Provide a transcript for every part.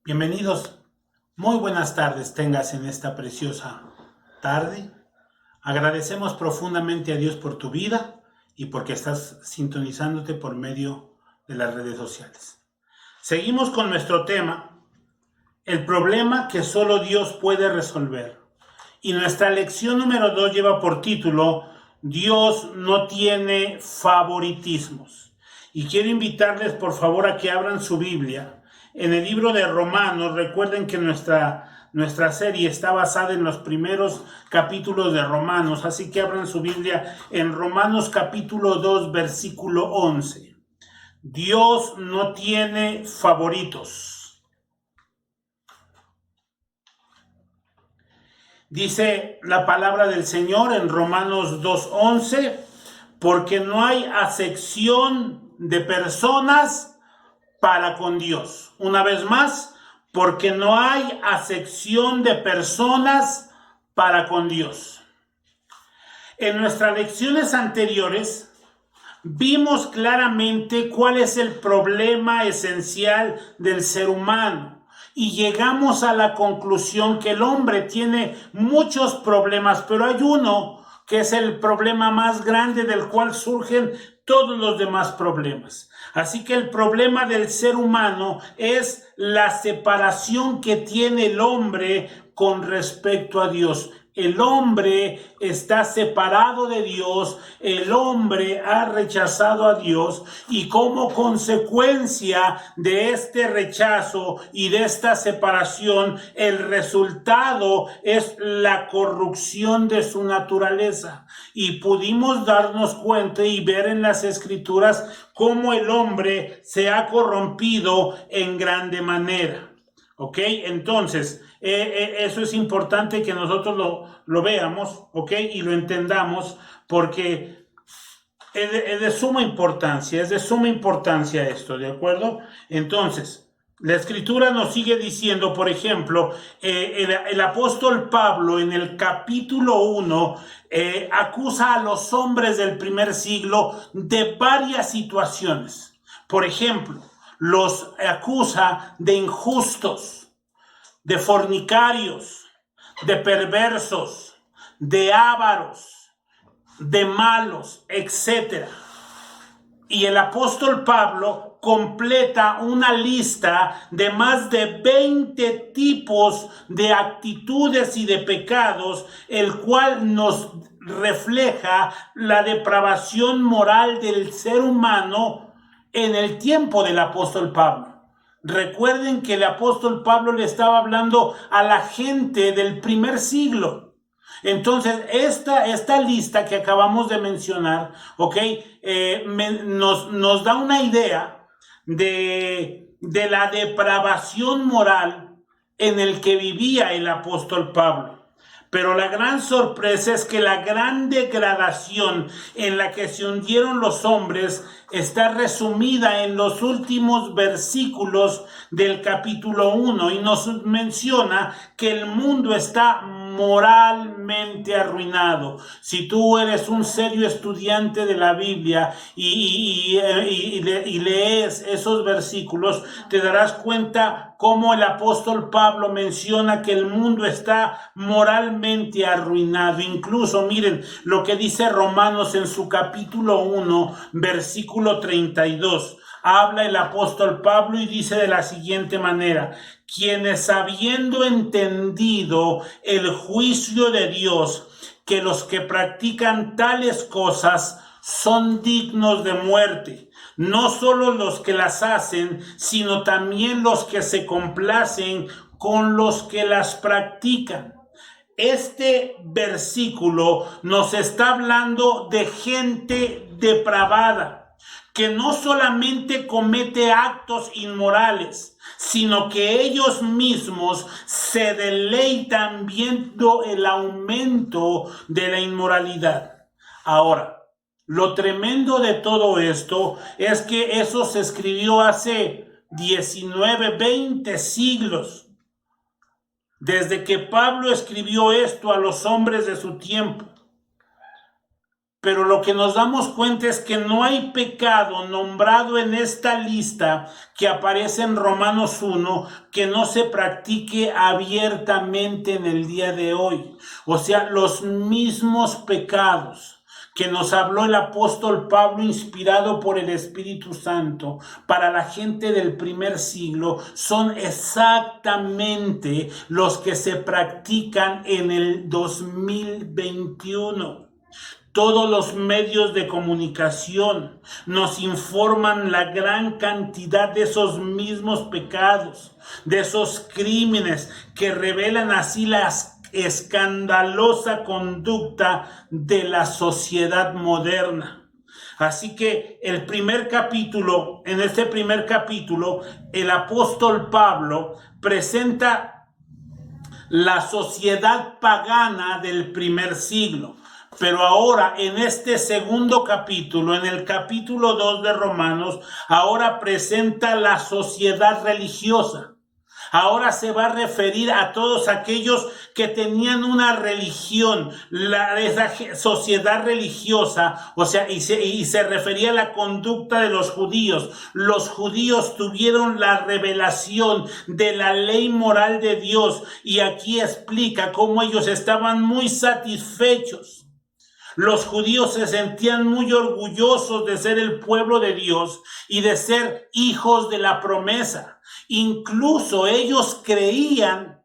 Bienvenidos, muy buenas tardes tengas en esta preciosa tarde. Agradecemos profundamente a Dios por tu vida y porque estás sintonizándote por medio de las redes sociales. Seguimos con nuestro tema, el problema que solo Dios puede resolver. Y nuestra lección número 2 lleva por título, Dios no tiene favoritismos. Y quiero invitarles por favor a que abran su Biblia. En el libro de Romanos, recuerden que nuestra serie está basada en los primeros capítulos de Romanos, así que abran su Biblia en Romanos capítulo 2, versículo 11. Dios no tiene favoritos. Dice la palabra del Señor en Romanos 2:11, porque no hay acepción de personas para con Dios. Una vez más, porque no hay acepción de personas para con Dios. En nuestras lecciones anteriores vimos claramente cuál es el problema esencial del ser humano y llegamos a la conclusión que el hombre tiene muchos problemas, pero hay uno que es el problema más grande del cual surgen todos los demás problemas. Así que el problema del ser humano es la separación que tiene el hombre con respecto a Dios. El hombre está separado de Dios, el hombre ha rechazado a Dios y como consecuencia de este rechazo y de esta separación, el resultado es la corrupción de su naturaleza. Y pudimos darnos cuenta y ver en las Escrituras cómo el hombre se ha corrompido en grande manera. ¿Ok? Entonces, eso es importante que nosotros lo veamos, ¿ok? Y lo entendamos porque es de suma importancia esto, ¿de acuerdo? Entonces, la Escritura nos sigue diciendo, por ejemplo, el apóstol Pablo en el capítulo 1 acusa a los hombres del primer siglo de varias situaciones. Por ejemplo, los acusa de injustos, de fornicarios, de perversos, de ávaros, de malos, etc. Y el apóstol Pablo completa una lista de más de 20 tipos de actitudes y de pecados, el cual nos refleja la depravación moral del ser humano en el tiempo del apóstol Pablo. Recuerden que el apóstol Pablo le estaba hablando a la gente del primer siglo. Entonces, esta lista que acabamos de mencionar, ¿ok? Nos da una idea de la depravación moral en el que vivía el apóstol Pablo. Pero la gran sorpresa es que la gran degradación en la que se hundieron los hombres está resumida en los últimos versículos del capítulo 1 y nos menciona que el mundo está moralmente arruinado. Si tú eres un serio estudiante de la Biblia y lees esos versículos, te darás cuenta cómo el apóstol Pablo menciona que el mundo está moralmente arruinado. Incluso miren lo que dice Romanos en su capítulo 1, versículo 32. Habla el apóstol Pablo y dice de la siguiente manera: quienes habiendo entendido el juicio de Dios, que los que practican tales cosas son dignos de muerte, no solo los que las hacen, sino también los que se complacen con los que las practican. Este versículo nos está hablando de gente depravada, que no solamente comete actos inmorales, sino que ellos mismos se deleitan viendo el aumento de la inmoralidad. Ahora, lo tremendo de todo esto es que eso se escribió hace 19, 20 siglos. Desde que Pablo escribió esto a los hombres de su tiempo. Pero lo que nos damos cuenta es que no hay pecado nombrado en esta lista que aparece en Romanos 1 que no se practique abiertamente en el día de hoy. O sea, los mismos pecados que nos habló el apóstol Pablo, inspirado por el Espíritu Santo para la gente del primer siglo, son exactamente los que se practican en el 2021. Todos los medios de comunicación nos informan la gran cantidad de esos mismos pecados, de esos crímenes que revelan así la escandalosa conducta de la sociedad moderna. Así que en este primer capítulo, el apóstol Pablo presenta la sociedad pagana del primer siglo. Pero ahora, en este segundo capítulo, en el capítulo 2 de Romanos, ahora presenta la sociedad religiosa. Ahora se va a referir a todos aquellos que tenían una religión, esa sociedad religiosa, o sea, y se refería a la conducta de los judíos. Los judíos tuvieron la revelación de la ley moral de Dios, y aquí explica cómo ellos estaban muy satisfechos. Los judíos se sentían muy orgullosos de ser el pueblo de Dios y de ser hijos de la promesa. Incluso ellos creían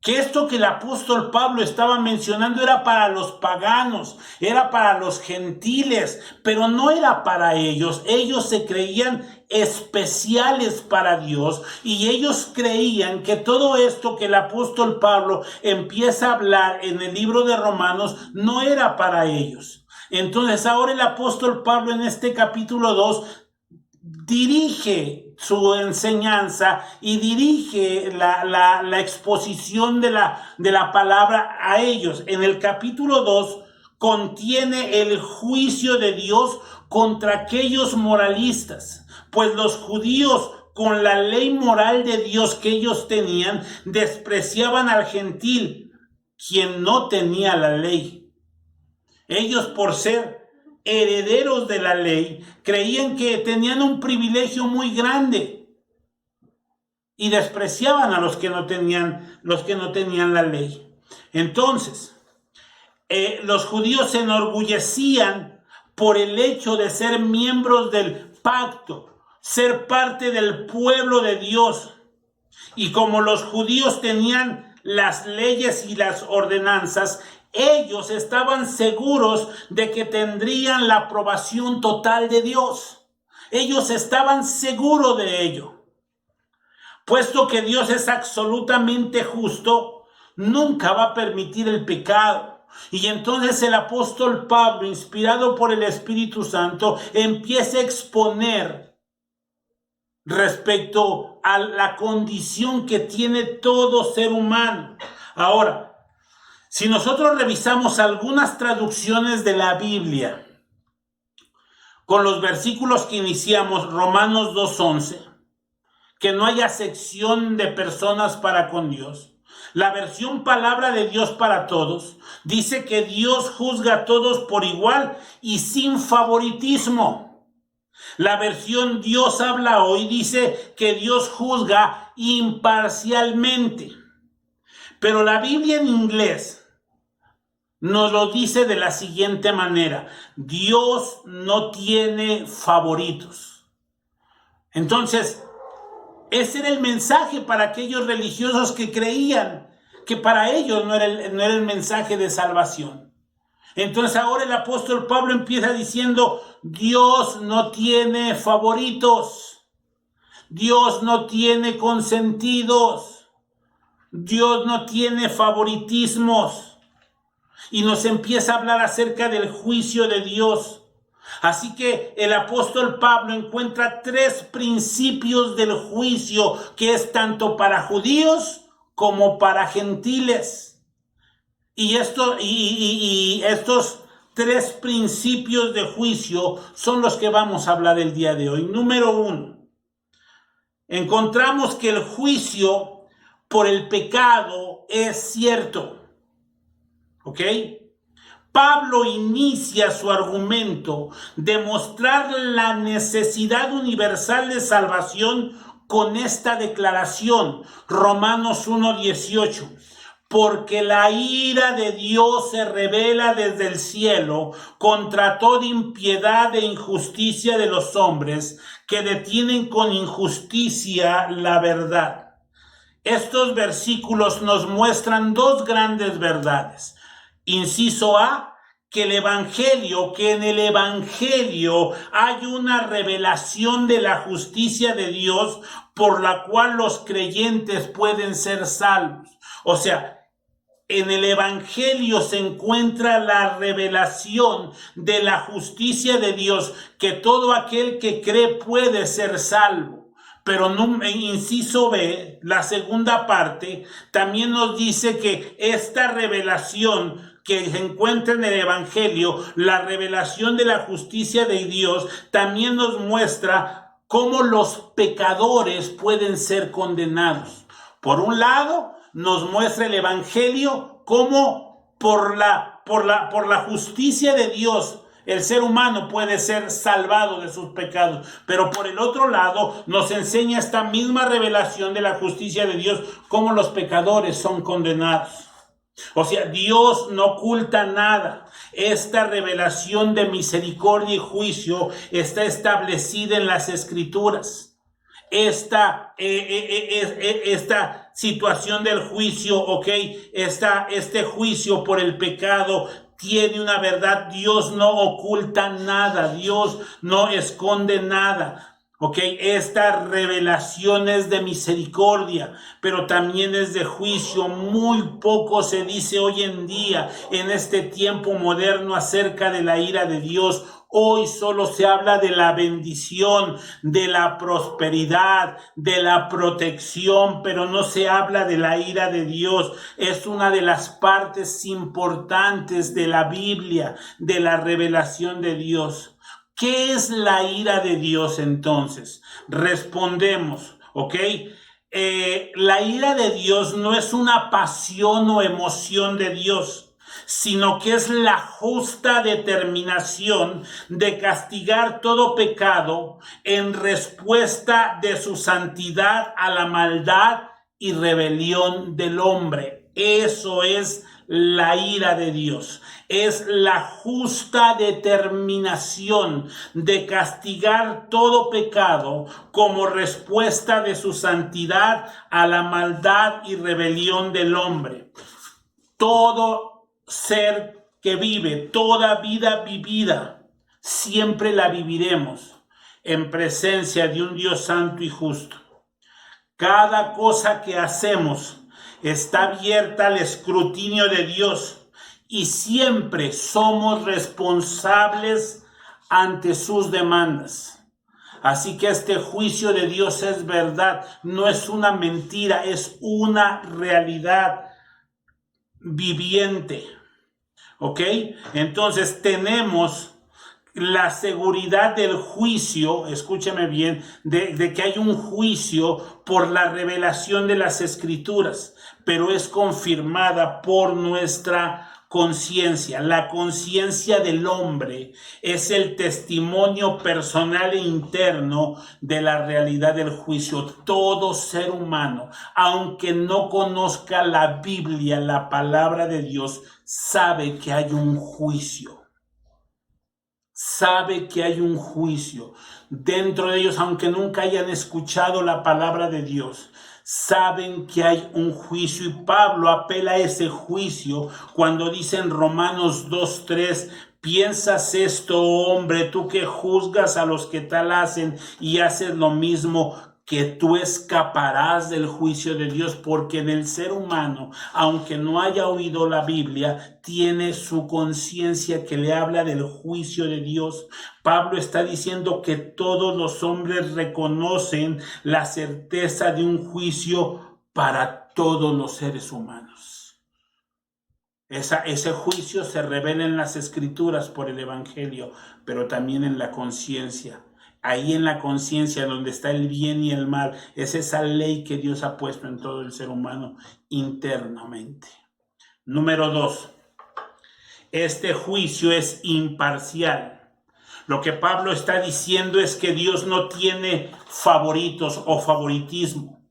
que esto que el apóstol Pablo estaba mencionando era para los paganos, era para los gentiles, pero no era para ellos. Ellos se creían especiales para Dios, y ellos creían que todo esto que el apóstol Pablo empieza a hablar en el libro de Romanos no era para ellos. Entonces ahora el apóstol Pablo en este capítulo 2 dirige su enseñanza y dirige la exposición de la palabra a ellos. En el capítulo 2 contiene el juicio de Dios contra aquellos moralistas, pues los judíos, con la ley moral de Dios que ellos tenían, despreciaban al gentil, quien no tenía la ley. Ellos, por ser herederos de la ley, creían que tenían un privilegio muy grande y despreciaban a los que no tenían la ley. Entonces, los judíos se enorgullecían por el hecho de ser miembros del pacto, ser parte del pueblo de Dios. Y como los judíos tenían las leyes y las ordenanzas, ellos estaban seguros de que tendrían la aprobación total de Dios. Ellos estaban seguros de ello. Puesto que Dios es absolutamente justo, nunca va a permitir el pecado. Y entonces el apóstol Pablo, inspirado por el Espíritu Santo, empieza a exponer respecto a la condición que tiene todo ser humano. Ahora, si nosotros revisamos algunas traducciones de la Biblia con los versículos que iniciamos, Romanos 2:11, que no haya acepción de personas para con Dios. La versión Palabra de Dios para Todos dice que Dios juzga a todos por igual y sin favoritismo. La versión Dios habla hoy dice que Dios juzga imparcialmente. Pero la Biblia en inglés nos lo dice de la siguiente manera: Dios no tiene favoritos. Entonces, ese era el mensaje para aquellos religiosos que creían que para ellos no era el mensaje de salvación. Entonces ahora el apóstol Pablo empieza diciendo: Dios no tiene favoritos, Dios no tiene consentidos, Dios no tiene favoritismos. Y nos empieza a hablar acerca del juicio de Dios. Así que el apóstol Pablo encuentra 3 principios del juicio que es tanto para judíos como para gentiles. Y estos 3 principios de juicio son los que vamos a hablar el día de hoy. Número 1, encontramos que el juicio por el pecado es cierto. ¿Ok? Pablo inicia su argumento de mostrar la necesidad universal de salvación con esta declaración, Romanos 1:18. Porque la ira de Dios se revela desde el cielo contra toda impiedad e injusticia de los hombres que detienen con injusticia la verdad. Estos versículos nos muestran dos grandes verdades. Inciso A, que en el Evangelio hay una revelación de la justicia de Dios por la cual los creyentes pueden ser salvos. O sea, en el Evangelio se encuentra la revelación de la justicia de Dios, que todo aquel que cree puede ser salvo. Pero en inciso B, la segunda parte, también nos dice que esta revelación que se encuentra en el Evangelio, la revelación de la justicia de Dios, también nos muestra cómo los pecadores pueden ser condenados. Por un lado, nos muestra el Evangelio cómo por la justicia de Dios el ser humano puede ser salvado de sus pecados. Pero por el otro lado nos enseña esta misma revelación de la justicia de Dios cómo los pecadores son condenados. O sea, Dios no oculta nada. Esta revelación de misericordia y juicio está establecida en las Escrituras. Esta situación del juicio, este juicio por el pecado tiene una verdad. Dios no oculta nada, Dios no esconde nada. Esta revelación es de misericordia, pero también es de juicio. Muy poco se dice hoy en día, en este tiempo moderno, acerca de la ira de Dios. Hoy solo se habla de la bendición, de la prosperidad, de la protección, pero no se habla de la ira de Dios. Es una de las partes importantes de la Biblia, de la revelación de Dios. ¿Qué es la ira de Dios entonces? Respondemos, la ira de Dios no es una pasión o emoción de Dios, sino que es la justa determinación de castigar todo pecado en respuesta de su santidad a la maldad y rebelión del hombre. Eso es la ira de Dios. Es la justa determinación de castigar todo pecado como respuesta de su santidad a la maldad y rebelión del hombre. Todo ser que vive, toda vida vivida, siempre la viviremos en presencia de un Dios santo y justo. Cada cosa que hacemos está abierta al escrutinio de Dios y siempre somos responsables ante sus demandas. Así que este juicio de Dios es verdad, no es una mentira, es una realidad viviente. Entonces tenemos la seguridad del juicio, escúcheme bien, de que hay un juicio por la revelación de las Escrituras, pero es confirmada por nuestra conciencia. La conciencia del hombre es el testimonio personal e interno de la realidad del juicio. Todo ser humano, aunque no conozca la Biblia, la palabra de Dios, sabe que hay un juicio. Sabe que hay un juicio. Dentro de ellos, aunque nunca hayan escuchado la palabra de Dios, saben que hay un juicio, y Pablo apela a ese juicio cuando dice en Romanos 2:3: ¿piensas esto, hombre, tú que juzgas a los que tal hacen y haces lo mismo, que tú escaparás del juicio de Dios? Porque en el ser humano, aunque no haya oído la Biblia, tiene su conciencia que le habla del juicio de Dios. Pablo está diciendo que todos los hombres reconocen la certeza de un juicio para todos los seres humanos. Ese juicio se revela en las Escrituras por el Evangelio, pero también en la conciencia. Ahí en la conciencia, donde está el bien y el mal, es esa ley que Dios ha puesto en todo el ser humano internamente. Número 2. este juicio es imparcial. Lo que Pablo está diciendo es que Dios no tiene favoritos o favoritismo.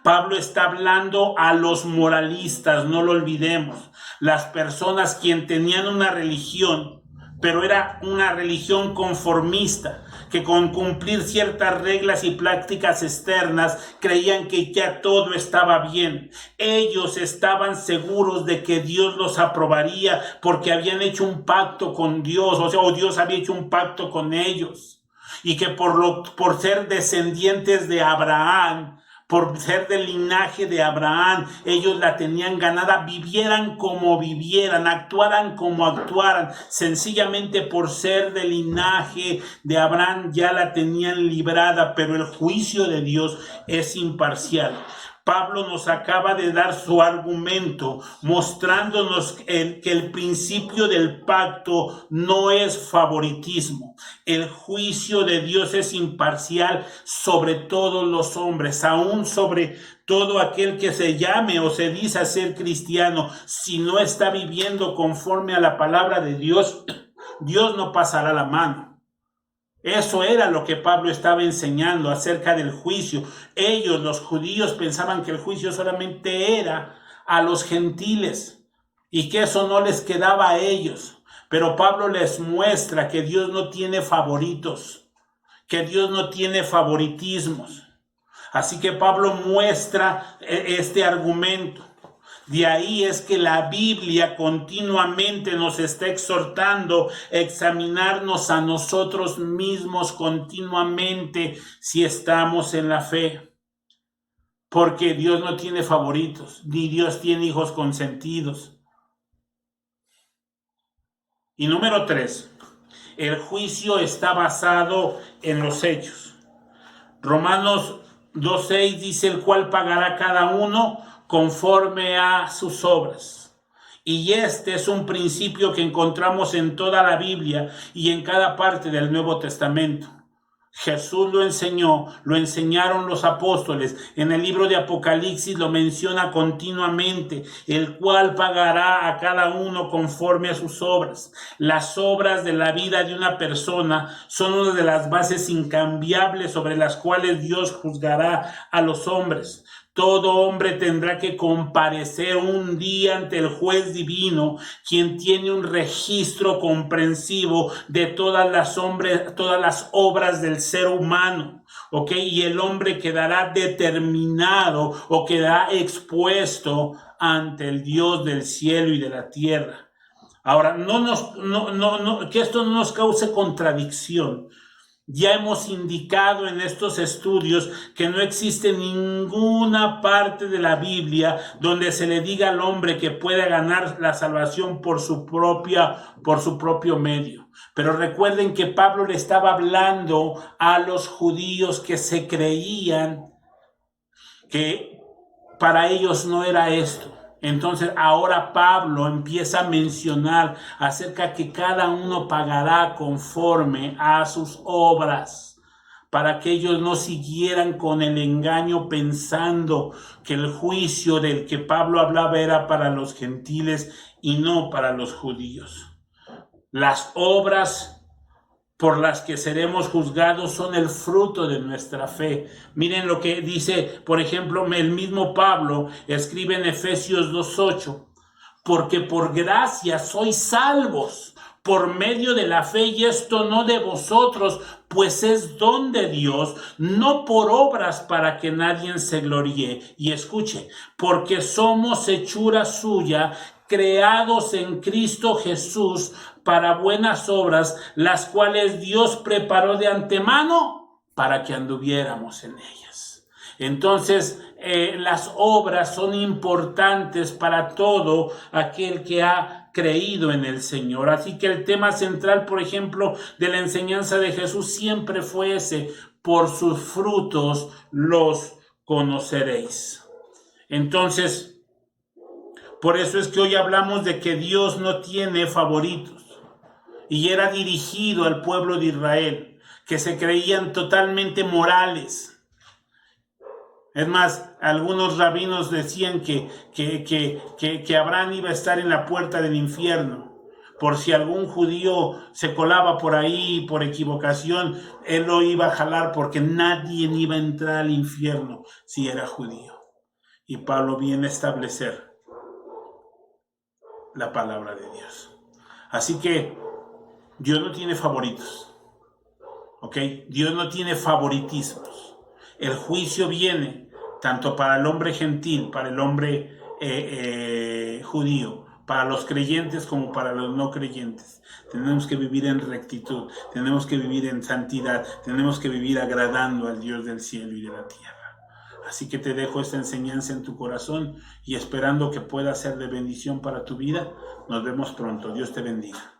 Pablo está hablando a los moralistas, no lo olvidemos, las personas quien tenían una religión, pero era una religión conformista, que con cumplir ciertas reglas y prácticas externas creían que ya todo estaba bien. Ellos estaban seguros de que Dios los aprobaría porque habían hecho un pacto con Dios, o Dios había hecho un pacto con ellos, y que por ser descendientes de Abraham, por ser del linaje de Abraham, ellos la tenían ganada, vivieran como vivieran, actuaran como actuaran, sencillamente por ser del linaje de Abraham ya la tenían librada, pero el juicio de Dios es imparcial. Pablo nos acaba de dar su argumento, mostrándonos que el principio del pacto no es favoritismo. El juicio de Dios es imparcial sobre todos los hombres, aún sobre todo aquel que se llame o se dice ser cristiano. Si no está viviendo conforme a la palabra de Dios, Dios no pasará la mano. Eso era lo que Pablo estaba enseñando acerca del juicio. Ellos, los judíos, pensaban que el juicio solamente era a los gentiles y que eso no les quedaba a ellos. Pero Pablo les muestra que Dios no tiene favoritos, que Dios no tiene favoritismos. Así que Pablo muestra este argumento. De ahí es que la Biblia continuamente nos está exhortando a examinarnos a nosotros mismos continuamente si estamos en la fe. Porque Dios no tiene favoritos, ni Dios tiene hijos consentidos. Y número 3, el juicio está basado en los hechos. Romanos 2:6 dice: el cual pagará cada uno conforme a sus obras. Y este es un principio que encontramos en toda la Biblia y en cada parte del Nuevo Testamento. Jesús lo enseñó, lo enseñaron los apóstoles. En el libro de Apocalipsis lo menciona continuamente, el cual pagará a cada uno conforme a sus obras. Las obras de la vida de una persona son una de las bases incambiables sobre las cuales Dios juzgará a los hombres. Todo hombre tendrá que comparecer un día ante el juez divino, quien tiene un registro comprensivo de todas las obras del ser humano, ¿ok? Y el hombre quedará determinado o quedará expuesto ante el Dios del cielo y de la tierra. Ahora, que esto no nos cause contradicción. Ya hemos indicado en estos estudios que no existe ninguna parte de la Biblia donde se le diga al hombre que pueda ganar la salvación por su propio medio. Pero recuerden que Pablo le estaba hablando a los judíos que se creían que para ellos no era esto. Entonces ahora Pablo empieza a mencionar acerca que cada uno pagará conforme a sus obras, para que ellos no siguieran con el engaño pensando que el juicio del que Pablo hablaba era para los gentiles y no para los judíos. Las obras por las que seremos juzgados son el fruto de nuestra fe. Miren lo que dice, por ejemplo, el mismo Pablo escribe en Efesios 2:8, porque por gracia sois salvos por medio de la fe, y esto no de vosotros, pues es don de Dios, no por obras para que nadie se gloríe. Y escuche, porque somos hechura suya, creados en Cristo Jesús para buenas obras, las cuales Dios preparó de antemano para que anduviéramos en ellas. Entonces, las obras son importantes para todo aquel que ha creído en el Señor. Así que el tema central, por ejemplo, de la enseñanza de Jesús siempre fue ese: por sus frutos los conoceréis. Entonces, por eso es que hoy hablamos de que Dios no tiene favoritos. Y era dirigido al pueblo de Israel, que se creían totalmente morales. Es más, algunos rabinos decían que Abraham iba a estar en la puerta del infierno, por si algún judío se colaba por ahí por equivocación, él lo iba a jalar porque nadie iba a entrar al infierno si era judío. Y Pablo viene a establecer la palabra de Dios. Así que Dios no tiene favoritos, ¿ok? Dios no tiene favoritismos. El juicio viene tanto para el hombre gentil, para el hombre judío, para los creyentes como para los no creyentes. Tenemos que vivir en rectitud, tenemos que vivir en santidad, tenemos que vivir agradando al Dios del cielo y de la tierra. Así que te dejo esta enseñanza en tu corazón y esperando que pueda ser de bendición para tu vida. Nos vemos pronto. Dios te bendiga.